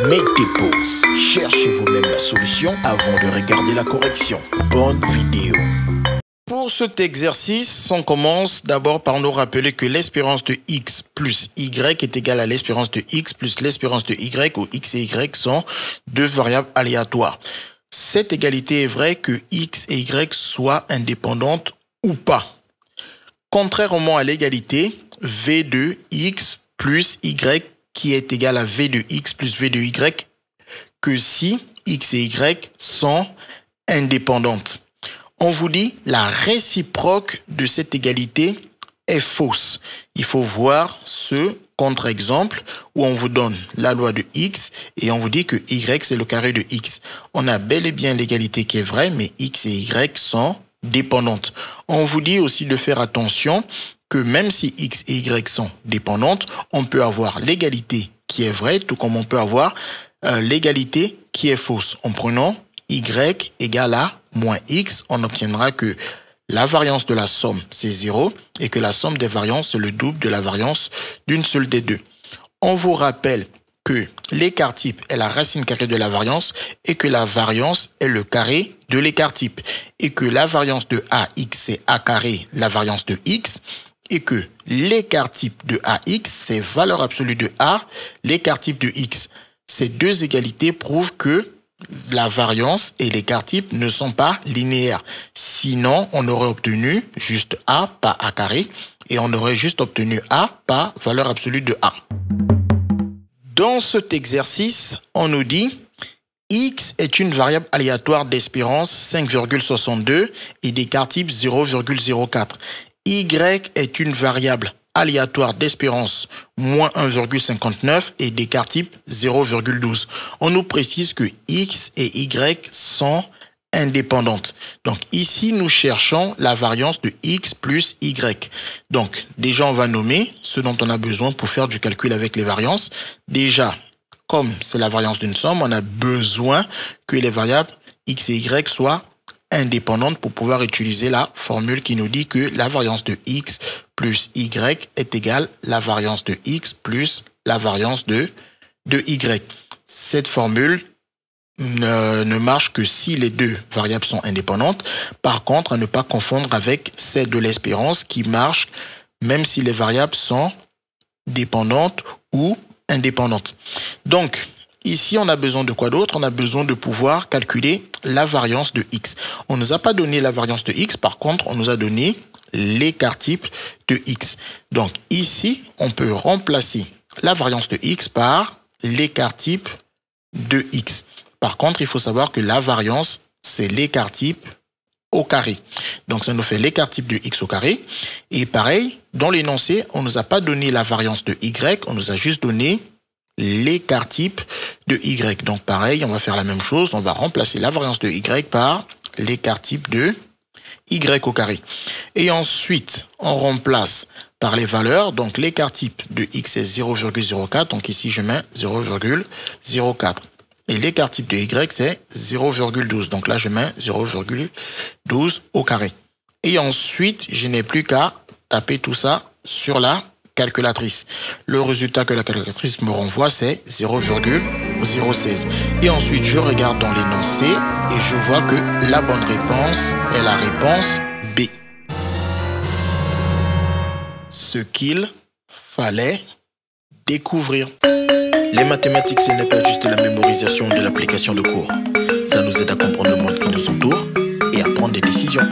Mettez pause, cherchez vous-même la solution avant de regarder la correction. Bonne vidéo. Pour cet exercice, on commence d'abord par nous rappeler que l'espérance de x plus y est égale à l'espérance de x plus l'espérance de y, où x et y sont deux variables aléatoires. Cette égalité est vraie que x et y soient indépendantes ou pas. Contrairement à l'égalité v de x plus y qui est égal à v de x plus v de y que si x et y sont indépendantes. On vous dit la réciproque de cette égalité est fausse. Il faut voir ce contre-exemple où on vous donne la loi de x et on vous dit que y c'est le carré de x. On a bel et bien l'égalité qui est vraie, mais x et y sont dépendantes. On vous dit aussi de faire attention que même si x et y sont dépendantes, on peut avoir l'égalité qui est vraie, tout comme on peut avoir l'égalité qui est fausse. En prenant y égale à moins x, on obtiendra que la variance de la somme, c'est 0, et que la somme des variances, c'est le double de la variance d'une seule des deux. On vous rappelle que l'écart type est la racine carrée de la variance et que la variance est le carré de l'écart type. Et que la variance de ax, c'est a carré, la variance de x, et que l'écart type de ax, c'est valeur absolue de a, l'écart type de x. Ces deux égalités prouvent que la variance et l'écart type ne sont pas linéaires. Sinon, on aurait obtenu juste a, pas a carré, et on aurait juste obtenu a, pas valeur absolue de a. Dans cet exercice, on nous dit x est une variable aléatoire d'espérance 5,62 et d'écart type 0,04. Y est une variable aléatoire d'espérance moins 1,59 et d'écart type 0,12. On nous précise que x et y sont indépendantes. Donc ici, nous cherchons la variance de x plus y. Donc déjà, on va nommer ce dont on a besoin pour faire du calcul avec les variances. Déjà, comme c'est la variance d'une somme, on a besoin que les variables x et y soient indépendantes pour pouvoir utiliser la formule qui nous dit que la variance de x plus y est égale à la variance de x plus la variance de y. Cette formule ne marche que si les deux variables sont indépendantes. Par contre, à ne pas confondre avec celle de l'espérance qui marche même si les variables sont dépendantes ou indépendantes. Donc, ici, on a besoin de quoi d'autre? On a besoin de pouvoir calculer la variance de x. On ne nous a pas donné la variance de x, par contre, on nous a donné l'écart type de x. Donc ici, on peut remplacer la variance de x par l'écart type de x. Par contre, il faut savoir que la variance, c'est l'écart type au carré. Donc ça nous fait l'écart type de x au carré. Et pareil, dans l'énoncé, on ne nous a pas donné la variance de y, on nous a juste donné l'écart type de y. Donc pareil, on va faire la même chose, on va remplacer la variance de y par l'écart type de y au carré. Et ensuite, on remplace par les valeurs. Donc l'écart type de x est 0,04. Donc ici, je mets 0,04. Et l'écart type de y, c'est 0,12. Donc là, je mets 0,12 au carré. Et ensuite, je n'ai plus qu'à taper tout ça sur la calculatrice. Le résultat que la calculatrice me renvoie, c'est 0,016. Et ensuite, je regarde dans l'énoncé et je vois que la bonne réponse est la réponse B. Ce qu'il fallait découvrir. Les mathématiques, ce n'est pas juste la mémorisation de l'application de cours. Ça nous aide à comprendre le monde qui nous entoure et à prendre des décisions.